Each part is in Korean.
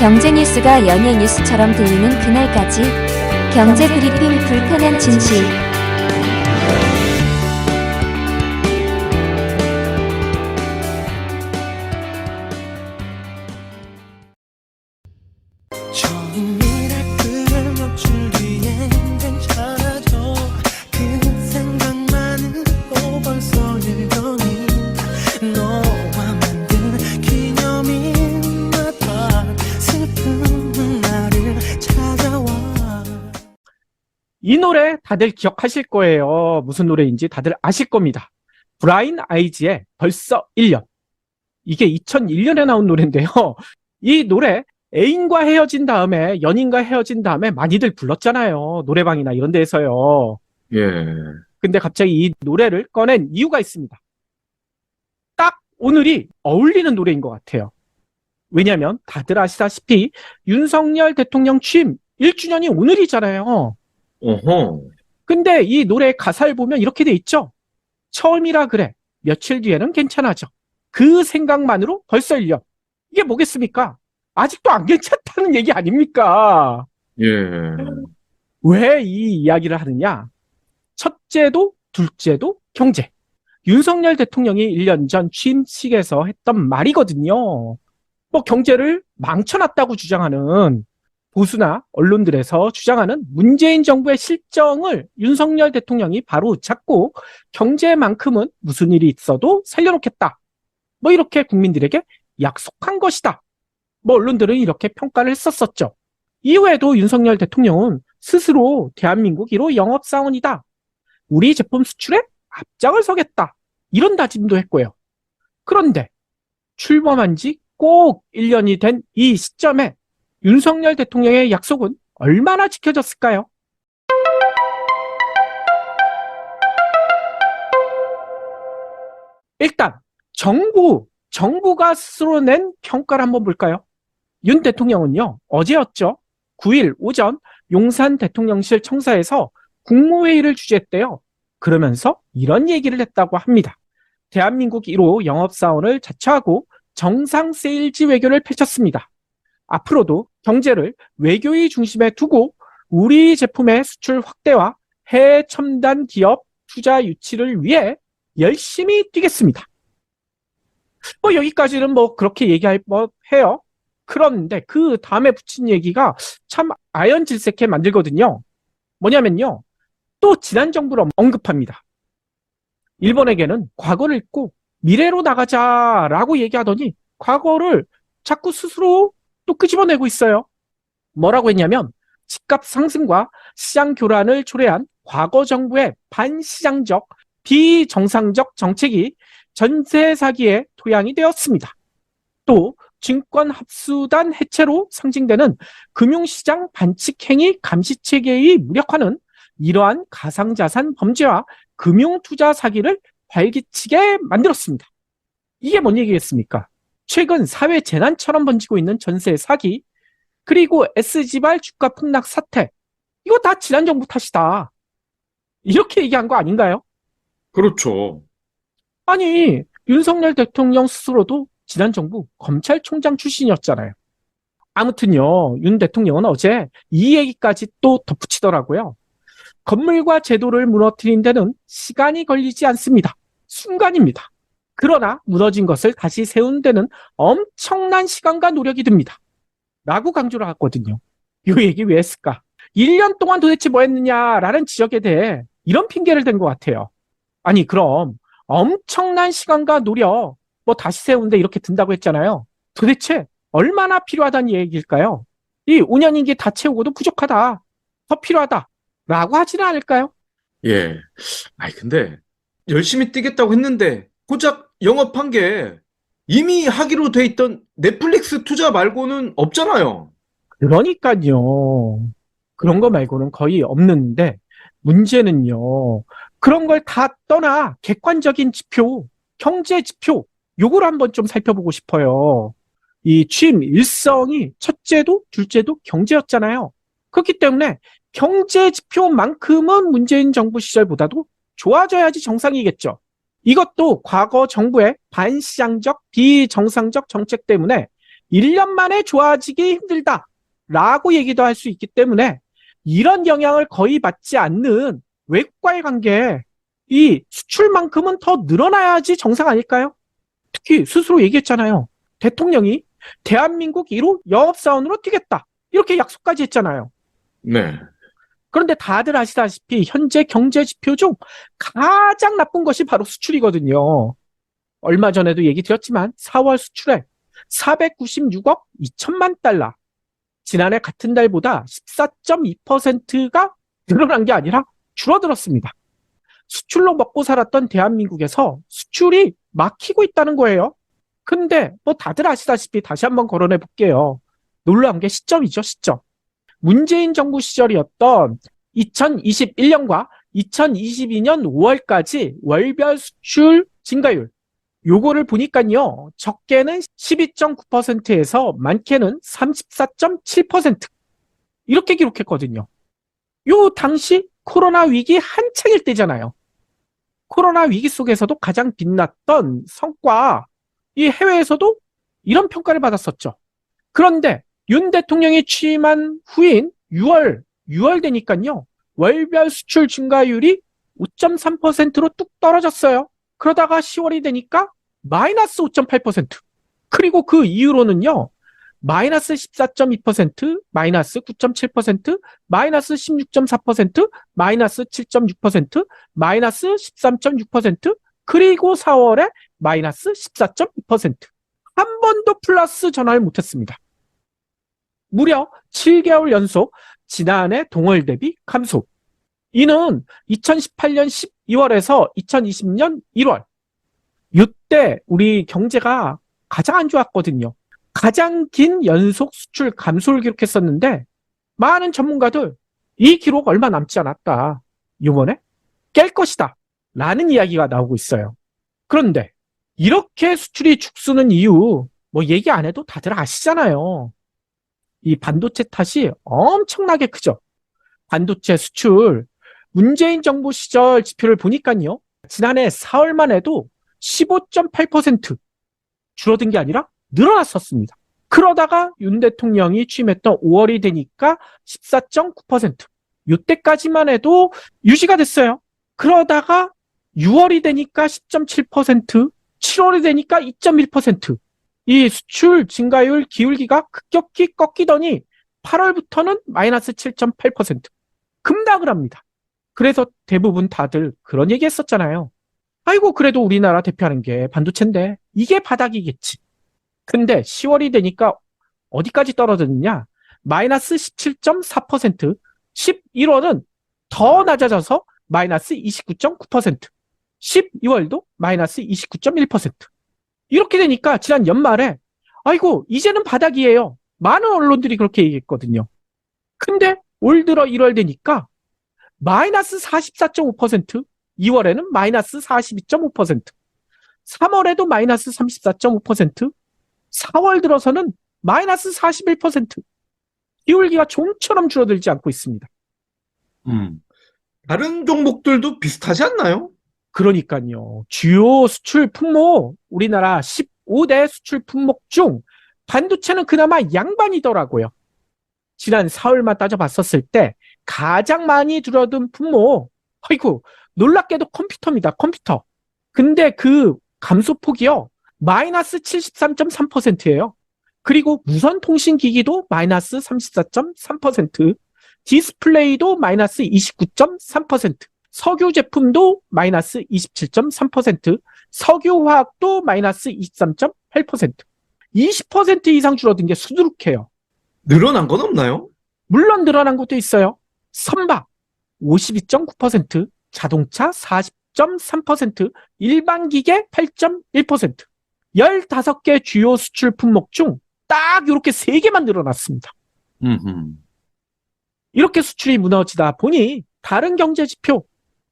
경제 뉴스가 연예 뉴스처럼 들리는 그날까지 경제 브리핑 불편한 진실. 처음이라 그걸 멈추기엔 괜찮아져. 그 생각만으로 벌써 일더니 너와 만든 기념일마다 슬픈 나를 찾아와. 이 노래 다들 기억하실 거예요. 무슨 노래인지 다들 아실 겁니다. 브라인 아이즈의 벌써 1년. 이게 2001년에 나온 노래인데요. 이 노래 애인과 헤어진 다음에, 연인과 헤어진 다음에 많이들 불렀잖아요. 노래방이나 이런 데에서요. 예. 근데 갑자기 이 노래를 꺼낸 이유가 있습니다. 딱 오늘이 어울리는 노래인 것 같아요. 왜냐하면 다들 아시다시피 윤석열 대통령 취임 1주년이 오늘이잖아요. 어허. 근데 이 노래 가사를 보면 이렇게 돼 있죠. 처음이라 그래. 며칠 뒤에는 괜찮아져. 그 생각만으로 벌써 1년. 이게 뭐겠습니까? 아직도 안 괜찮다는 얘기 아닙니까? 예. 왜 이 이야기를 하느냐? 첫째도 둘째도 경제. 윤석열 대통령이 1년 전 취임식에서 했던 말이거든요. 뭐 경제를 망쳐놨다고 주장하는 보수나 언론들에서 주장하는 문재인 정부의 실정을 윤석열 대통령이 바로 잡고 경제만큼은 무슨 일이 있어도 살려놓겠다. 뭐 이렇게 국민들에게 약속한 것이다. 뭐 언론들은 이렇게 평가를 했었었죠. 이후에도 윤석열 대통령은 스스로 대한민국 1호 영업사원이다. 우리 제품 수출에 앞장을 서겠다. 이런 다짐도 했고요. 그런데 출범한 지 꼭 1년이 된 이 시점에 윤석열 대통령의 약속은 얼마나 지켜졌을까요? 일단 정부가 스스로 낸 평가를 한번 볼까요? 윤 대통령은요, 어제였죠. 9일 오전 용산 대통령실 청사에서 국무회의를 주재했대요. 그러면서 이런 얘기를 했다고 합니다. 대한민국 1호 영업사원을 자처하고 정상 세일즈 외교를 펼쳤습니다. 앞으로도 경제를 외교의 중심에 두고 우리 제품의 수출 확대와 해외 첨단 기업 투자 유치를 위해 열심히 뛰겠습니다. 뭐 여기까지는 뭐 그렇게 얘기할 법해요. 그런데 그 다음에 붙인 얘기가 참 아연질색해 만들거든요. 뭐냐면요. 또 지난 정부를 언급합니다. 일본에게는 과거를 잊고 미래로 나가자라고 얘기하더니 과거를 자꾸 스스로 또 끄집어내고 있어요. 뭐라고 했냐면 집값 상승과 시장 교란을 초래한 과거 정부의 반시장적, 비정상적 정책이 전세 사기의 토양이 되었습니다. 또 증권 합수단 해체로 상징되는 금융시장 반칙행위 감시체계의 무력화는 이러한 가상자산 범죄와 금융투자 사기를 발기치게 만들었습니다. 이게 뭔 얘기겠습니까? 최근 사회 재난처럼 번지고 있는 전세 사기, 그리고 S지발 주가 폭락 사태, 이거 다 지난 정부 탓이다. 이렇게 얘기한 거 아닌가요? 그렇죠. 아니, 윤석열 대통령 스스로도 지난 정부 검찰총장 출신이었잖아요. 아무튼요, 윤 대통령은 어제 이 얘기까지 또 덧붙이더라고요. 건물과 제도를 무너뜨린 데는 시간이 걸리지 않습니다. 순간입니다. 그러나 무너진 것을 다시 세운 데는 엄청난 시간과 노력이 듭니다. 라고 강조를 하거든요. 이 얘기 왜 했을까? 1년 동안 도대체 뭐 했느냐라는 지적에 대해 이런 핑계를 댄 것 같아요. 아니 그럼 엄청난 시간과 노력 뭐 다시 세운데 이렇게 든다고 했잖아요. 도대체 얼마나 필요하다는 얘기일까요? 이 5년 임기 다 채우고도 부족하다. 더 필요하다. 라고 하지는 않을까요? 예. 아니, 근데 열심히 뛰겠다고 했는데 고작 영업한 게 이미 하기로 돼 있던 넷플릭스 투자 말고는 없잖아요. 그러니까요. 그런 거 말고는 거의 없는데 문제는요. 그런 걸 다 떠나 객관적인 지표, 경제 지표 요걸 한번 좀 살펴보고 싶어요. 이 취임 일성이 첫째도 둘째도 경제였잖아요. 그렇기 때문에 경제 지표만큼은 문재인 정부 시절보다도 좋아져야지 정상이겠죠. 이것도 과거 정부의 반시장적, 비정상적 정책 때문에 1년 만에 좋아지기 힘들다 라고 얘기도 할 수 있기 때문에 이런 영향을 거의 받지 않는 외국과의 관계, 이 수출만큼은 더 늘어나야지 정상 아닐까요? 특히 스스로 얘기했잖아요. 대통령이 대한민국 1호 영업사원으로 뛰겠다. 이렇게 약속까지 했잖아요. 네. 그런데 다들 아시다시피 현재 경제 지표 중 가장 나쁜 것이 바로 수출이거든요. 얼마 전에도 얘기 드렸지만 4월 수출액 496억 2천만 달러. 지난해 같은 달보다 14.2%가 늘어난 게 아니라 줄어들었습니다. 수출로 먹고 살았던 대한민국에서 수출이 막히고 있다는 거예요. 근데 뭐 다들 아시다시피 다시 한번 거론해 볼게요. 놀라운 게 시점이죠, 시점. 문재인 정부 시절이었던 2021년과 2022년 5월까지 월별 수출 증가율, 요거를 보니까요, 적게는 12.9%에서 많게는 34.7% 이렇게 기록했거든요. 요 당시 코로나 위기 한창일 때잖아요. 코로나 위기 속에서도 가장 빛났던 성과, 이 해외에서도 이런 평가를 받았었죠. 그런데 윤 대통령이 취임한 후인 6월 되니까요. 월별 수출 증가율이 5.3%로 뚝 떨어졌어요. 그러다가 10월이 되니까 마이너스 5.8%. 그리고 그 이후로는요. 마이너스 14.2%, 마이너스 9.7%, 마이너스 16.4%, 마이너스 7.6%, 마이너스 13.6%, 그리고 4월에 마이너스 14.2%. 한 번도 플러스 전환을 못했습니다. 무려 7개월 연속 지난해 동월 대비 감소. 이는 2018년 12월에서 2020년 1월. 이때 우리 경제가 가장 안 좋았거든요. 가장 긴 연속 수출 감소를 기록했었는데 많은 전문가들 이 기록 얼마 남지 않았다. 이번에 깰 것이다. 라는 이야기가 나오고 있어요. 그런데 이렇게 수출이 죽쓰는 이유 뭐 얘기 안 해도 다들 아시잖아요. 이 반도체 탓이 엄청나게 크죠. 반도체 수출 문재인 정부 시절 지표를 보니까요. 지난해 4월만 해도 15.8% 줄어든 게 아니라 늘어났었습니다. 그러다가 윤 대통령이 취임했던 5월이 되니까 14.9%. 이때까지만 해도 유지가 됐어요. 그러다가 6월이 되니까 10.7%, 7월이 되니까 2.1%. 이 수출 증가율 기울기가 급격히 꺾이더니 8월부터는 마이너스 7.8%. 급락을 합니다. 그래서 대부분 다들 그런 얘기 했었잖아요. 아이고, 그래도 우리나라 대표하는 게 반도체인데 이게 바닥이겠지. 근데 10월이 되니까 어디까지 떨어졌느냐? 마이너스 17.4%, 11월은 더 낮아져서 마이너스 29.9%, 12월도 마이너스 29.1%. 이렇게 되니까 지난 연말에 아이고, 이제는 바닥이에요. 많은 언론들이 그렇게 얘기했거든요. 근데 올 들어 1월 되니까 마이너스 44.5%, 2월에는 마이너스 42.5%, 3월에도 마이너스 34.5%, 4월 들어서는 마이너스 41%. 기울기가 좀처럼 줄어들지 않고 있습니다. 다른 종목들도 비슷하지 않나요? 그러니까요. 주요 수출 품목, 우리나라 15대 수출 품목 중 반도체는 그나마 양반이더라고요. 지난 4월만 따져봤었을 때 가장 많이 줄어든 품목, 아이고, 놀랍게도 컴퓨터입니다. 컴퓨터. 근데 그 감소폭이요. 마이너스 73.3%예요. 그리고 무선통신기기도 마이너스 34.3%, 디스플레이도 마이너스 29.3%, 석유 제품도 마이너스 27.3%, 석유화학도 마이너스 23.8%. 20% 이상 줄어든 게 수두룩해요. 늘어난 건 없나요? 물론 늘어난 것도 있어요. 선박 52.9%, 자동차 40.3%, 일반 기계 8.1%. 15개 주요 수출 품목 중 딱 이렇게 3개만 늘어났습니다. 이렇게 수출이 무너지다 보니 다른 경제 지표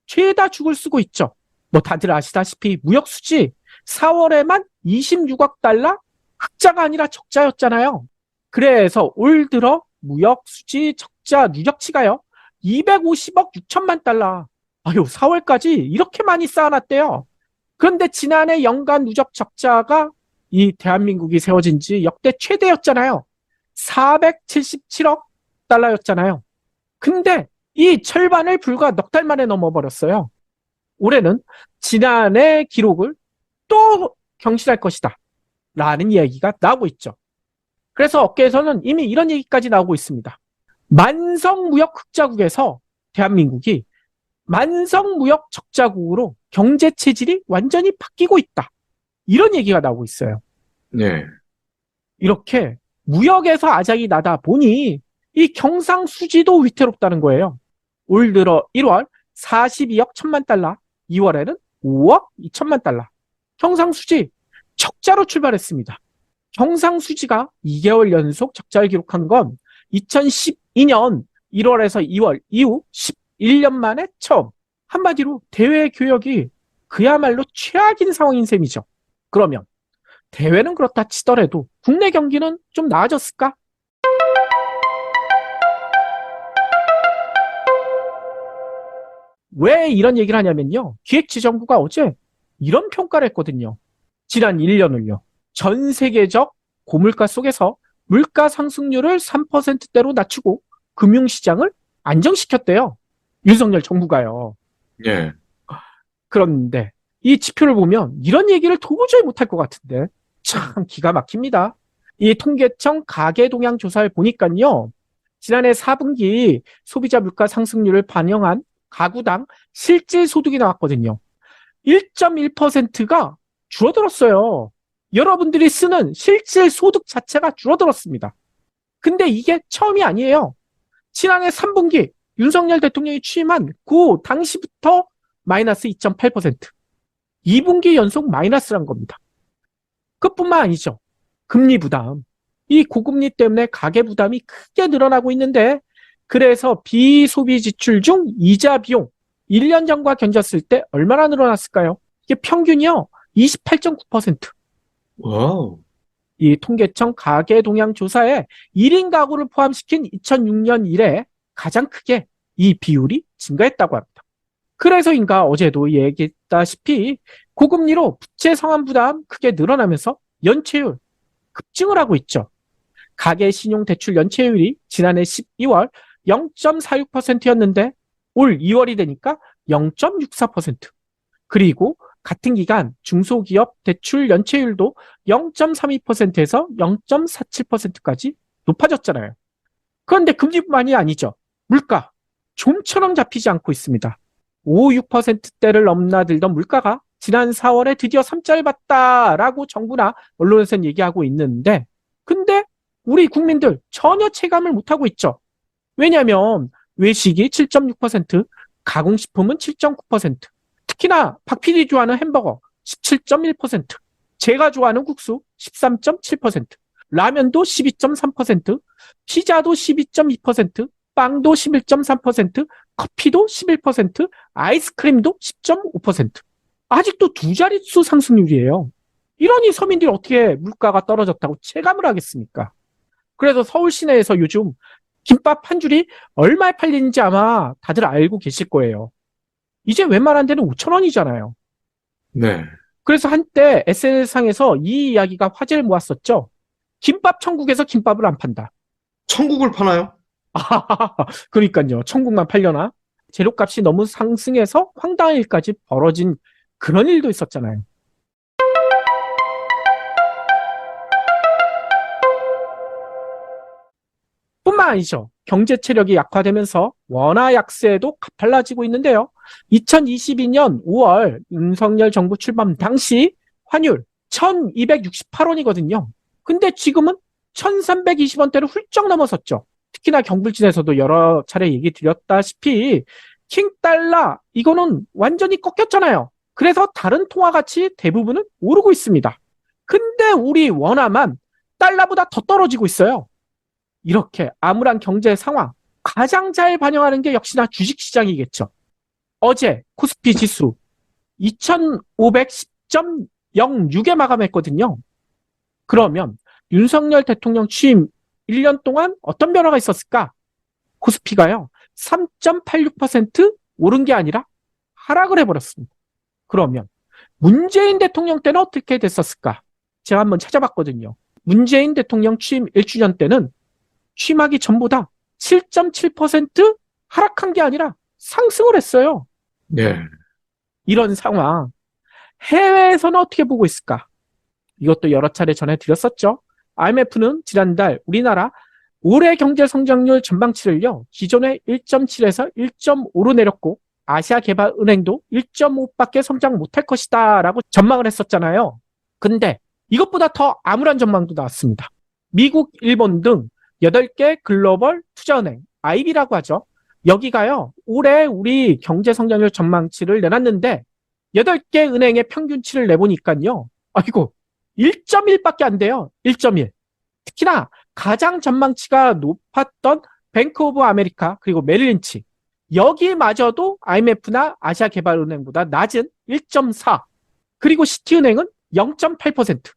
죄다 죽을 쓰고 있죠. 뭐 다들 아시다시피 무역 수지 4월에만 26억 달러 흑자가 아니라 적자였잖아요. 그래서 올 들어 무역 수지 적자 누적치가요. 250억 6천만 달러. 아유, 4월까지 이렇게 많이 쌓아놨대요. 그런데 지난해 연간 누적 적자가 이 대한민국이 세워진 지 역대 최대였잖아요. 477억 달러였잖아요. 근데 이 절반을 불과 넉 달 만에 넘어버렸어요. 올해는 지난해 기록을 또 경신할 것이다 라는 이야기가 나오고 있죠. 그래서 업계에서는 이미 이런 얘기까지 나오고 있습니다. 만성무역 흑자국에서 대한민국이 만성무역 적자국으로 경제 체질이 완전히 바뀌고 있다. 이런 얘기가 나오고 있어요. 네. 이렇게 무역에서 아작이 나다 보니 이 경상수지도 위태롭다는 거예요. 올 들어 1월 42억 1천만 달러, 2월에는 5억 2천만 달러. 경상수지 적자로 출발했습니다. 경상수지가 2개월 연속 적자를 기록한 건 2012년 1월에서 2월 이후 11년 만에 처음. 한마디로 대외 교역이 그야말로 최악인 상황인 셈이죠. 그러면 대외는 그렇다 치더라도 국내 경기는 좀 나아졌을까? 왜 이런 얘기를 하냐면요. 기획재정부가 어제 이런 평가를 했거든요. 지난 1년을요. 전 세계적 고물가 속에서 물가 상승률을 3%대로 낮추고 금융시장을 안정시켰대요. 윤석열 정부가요. 예. 그런데 이 지표를 보면 이런 얘기를 도저히 못할 것 같은데 참 기가 막힙니다. 이 통계청 가계동향 조사를 보니까요. 지난해 4분기 소비자 물가 상승률을 반영한 가구당 실질 소득이 나왔거든요. 1.1%가 줄어들었어요. 여러분들이 쓰는 실질 소득 자체가 줄어들었습니다. 근데 이게 처음이 아니에요. 지난해 3분기 윤석열 대통령이 취임한 그 당시부터 마이너스 2.8%. 2분기 연속 마이너스란 겁니다. 그뿐만 아니죠. 금리 부담. 이 고금리 때문에 가계 부담이 크게 늘어나고 있는데 그래서 비소비 지출 중 이자 비용 1년 전과 견졌을 때 얼마나 늘어났을까요? 이게 평균이요. 28.9%. 와우. 이 통계청 가계동향 조사에 1인 가구를 포함시킨 2006년 이래 가장 크게 이 비율이 증가했다고 합니다. 그래서인가 어제도 얘기했다시피 고금리로 부채 상환 부담 크게 늘어나면서 연체율 급증을 하고 있죠. 가계 신용 대출 연체율이 지난해 12월 0.46%였는데 올 2월이 되니까 0.64%. 그리고 같은 기간 중소기업 대출 연체율도 0.32%에서 0.47%까지 높아졌잖아요. 그런데 금리뿐만이 아니죠. 물가 좀처럼 잡히지 않고 있습니다. 5, 6%대를 넘나들던 물가가 지난 4월에 드디어 3자를 봤다라고 정부나 언론에서는 얘기하고 있는데 근데 우리 국민들 전혀 체감을 못하고 있죠. 왜냐하면 외식이 7.6%, 가공식품은 7.9%, 특히나 박 PD 좋아하는 햄버거 17.1%, 제가 좋아하는 국수 13.7%, 라면도 12.3%, 피자도 12.2%, 빵도 11.3%, 커피도 11%, 아이스크림도 10.5%. 아직도 두 자릿수 상승률이에요. 이러니 서민들이 어떻게 물가가 떨어졌다고 체감을 하겠습니까? 그래서 서울 시내에서 요즘 김밥 한 줄이 얼마에 팔리는지 아마 다들 알고 계실 거예요. 이제 웬만한 데는 5,000원이잖아요. 네. 그래서 한때 SNS상에서 이 이야기가 화제를 모았었죠. 김밥 천국에서 김밥을 안 판다. 천국을 파나요? 그러니까요. 천국만 팔려나? 재료값이 너무 상승해서 황당한 일까지 벌어진 그런 일도 있었잖아요. 뿐만 아니죠. 경제 체력이 약화되면서 원화 약세도 가팔라지고 있는데요. 2022년 5월 윤석열 정부 출범 당시 환율 1268원이거든요. 근데 지금은 1320원대를 훌쩍 넘어섰죠. 특히나 경불진에서도 여러 차례 얘기 드렸다시피 킹달러 이거는 완전히 꺾였잖아요. 그래서 다른 통화 가치 대부분은 오르고 있습니다. 근데 우리 원화만 달러보다 더 떨어지고 있어요. 이렇게 암울한 경제 상황 가장 잘 반영하는 게 역시나 주식시장이겠죠. 어제 코스피 지수 2510.06에 마감했거든요. 그러면 윤석열 대통령 취임 1년 동안 어떤 변화가 있었을까? 코스피가요 3.86% 오른 게 아니라 하락을 해버렸습니다. 그러면 문재인 대통령 때는 어떻게 됐었을까? 제가 한번 찾아봤거든요. 문재인 대통령 취임 1주년 때는 취임하기 전보다 7.7% 하락한 게 아니라 상승을 했어요. 네. 이런 상황. 해외에서는 어떻게 보고 있을까? 이것도 여러 차례 전해드렸었죠. IMF는 지난달 우리나라 올해 경제 성장률 전망치를요, 기존의 1.7에서 1.5로 내렸고, 아시아개발은행도 1.5밖에 성장 못할 것이다 라고 전망을 했었잖아요. 근데 이것보다 더 암울한 전망도 나왔습니다. 미국, 일본 등 8개 글로벌 투자은행, IB라고 하죠. 여기가요, 올해 우리 경제 성장률 전망치를 내놨는데 8개 은행의 평균치를 내보니까요, 아이고, 1.1밖에 안 돼요. 1.1. 특히나 가장 전망치가 높았던 뱅크 오브 아메리카 그리고 메릴린치, 여기마저도 IMF나 아시아개발은행보다 낮은 1.4. 그리고 시티은행은 0.8%.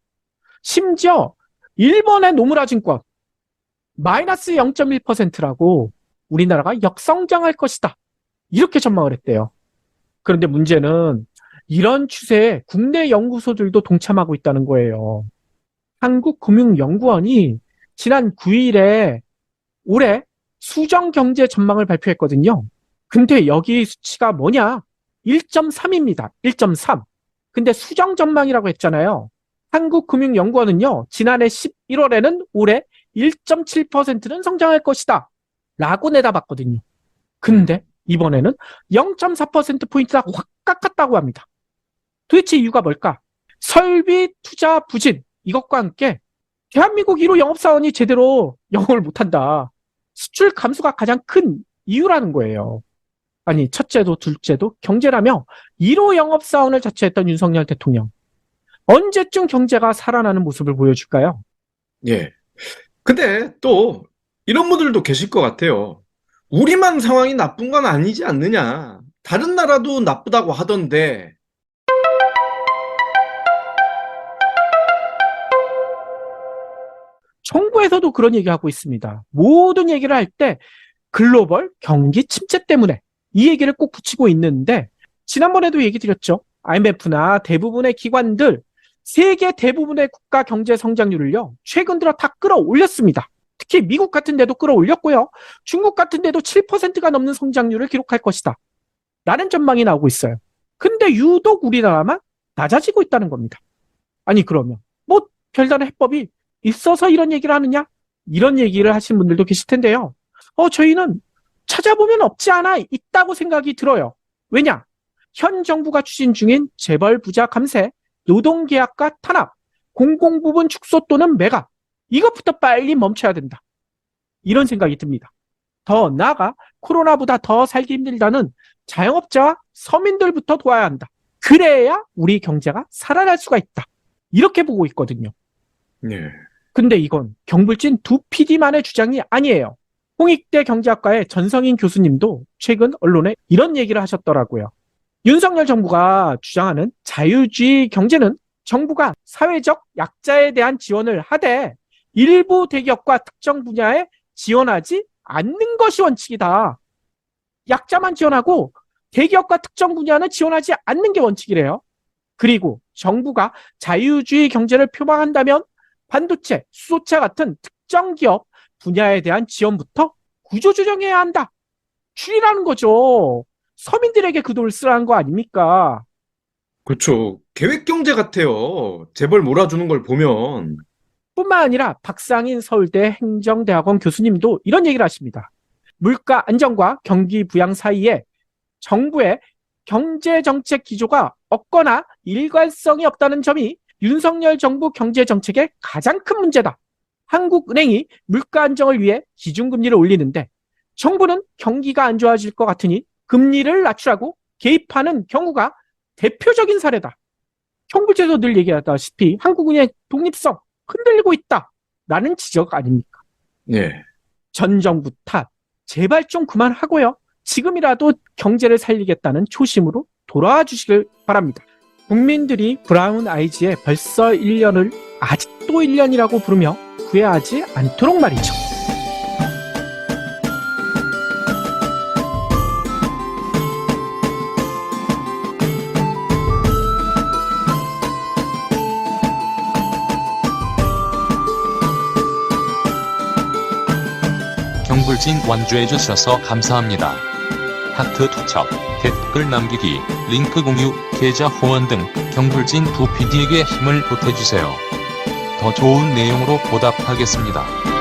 심지어 일본의 노무라증권 마이너스 0.1%라고 우리나라가 역성장할 것이다, 이렇게 전망을 했대요. 그런데 문제는 이런 추세에 국내 연구소들도 동참하고 있다는 거예요. 한국금융연구원이 지난 9일에 올해 수정경제 전망을 발표했거든요. 근데 여기 수치가 뭐냐? 1.3입니다. 1.3. 근데 수정 전망이라고 했잖아요. 한국금융연구원은요, 지난해 11월에는 올해 1.7%는 성장할 것이다 라고 내다봤거든요. 근데 이번에는 0.4%포인트가 확 깎았다고 합니다. 도대체 이유가 뭘까? 설비 투자 부진, 이것과 함께 대한민국 1호 영업사원이 제대로 영업을 못한다. 수출 감소가 가장 큰 이유라는 거예요. 아니, 첫째도 둘째도 경제라며 1호 영업사원을 자처했던 윤석열 대통령. 언제쯤 경제가 살아나는 모습을 보여줄까요? 예. 근데 또 이런 분들도 계실 것 같아요. 우리만 상황이 나쁜 건 아니지 않느냐. 다른 나라도 나쁘다고 하던데. 정부에서도 그런 얘기하고 있습니다. 모든 얘기를 할 때 글로벌 경기 침체 때문에 이 얘기를 꼭 붙이고 있는데, 지난번에도 얘기 드렸죠. IMF나 대부분의 기관들, 세계 대부분의 국가 경제 성장률을요, 최근 들어 다 끌어올렸습니다. 특히 미국 같은 데도 끌어올렸고요. 중국 같은 데도 7%가 넘는 성장률을 기록할 것이다 라는 전망이 나오고 있어요. 근데 유독 우리나라만 낮아지고 있다는 겁니다. 아니, 그러면 뭐 별다른 해법이 있어서 이런 얘기를 하느냐? 이런 얘기를 하시는 분들도 계실 텐데요. 저희는 찾아보면 없지 않아 있다고 생각이 들어요. 왜냐? 현 정부가 추진 중인 재벌 부자 감세, 노동계약과 탄압, 공공부문 축소 또는 매각, 이것부터 빨리 멈춰야 된다, 이런 생각이 듭니다. 더 나아가 코로나보다 더 살기 힘들다는 자영업자와 서민들부터 도와야 한다. 그래야 우리 경제가 살아날 수가 있다, 이렇게 보고 있거든요. 예. 근데 이건 경불진 두 PD만의 주장이 아니에요. 홍익대 경제학과의 전성인 교수님도 최근 언론에 이런 얘기를 하셨더라고요. 윤석열 정부가 주장하는 자유주의 경제는 정부가 사회적 약자에 대한 지원을 하되 일부 대기업과 특정 분야에 지원하지 않는 것이 원칙이다. 약자만 지원하고 대기업과 특정 분야는 지원하지 않는 게 원칙이래요. 그리고 정부가 자유주의 경제를 표방한다면 반도체, 수소차 같은 특정 기업 분야에 대한 지원부터 구조조정해야 한다, 줄이라는 거죠. 서민들에게 그 돈을 쓰라는 거 아닙니까? 그렇죠. 계획경제 같아요. 재벌 몰아주는 걸 보면. 뿐만 아니라 박상인 서울대 행정대학원 교수님도 이런 얘기를 하십니다. 물가 안정과 경기 부양 사이에 정부의 경제정책 기조가 없거나 일관성이 없다는 점이 윤석열 정부 경제정책의 가장 큰 문제다. 한국은행이 물가 안정을 위해 기준금리를 올리는데 정부는 경기가 안 좋아질 것 같으니 금리를 낮추라고 개입하는 경우가 대표적인 사례다. 형부제도 늘 얘기하다시피 한국은행의 독립성 흔들리고 있다라는 지적 아닙니까? 예. 전 정부 탓 제발 좀 그만하고요. 지금이라도 경제를 살리겠다는 초심으로 돌아와 주시길 바랍니다. 국민들이 브라운 아이즈의 벌써 1년을 아직도 1년이라고 부르며 후회하지 않도록 말이죠. 경불진 완주해 주셔서 감사합니다. 하트 투척, 댓글 남기기, 링크 공유, 계좌 후원 등 경불진 2PD에게 힘을 보태주세요. 더 좋은 내용으로 보답하겠습니다.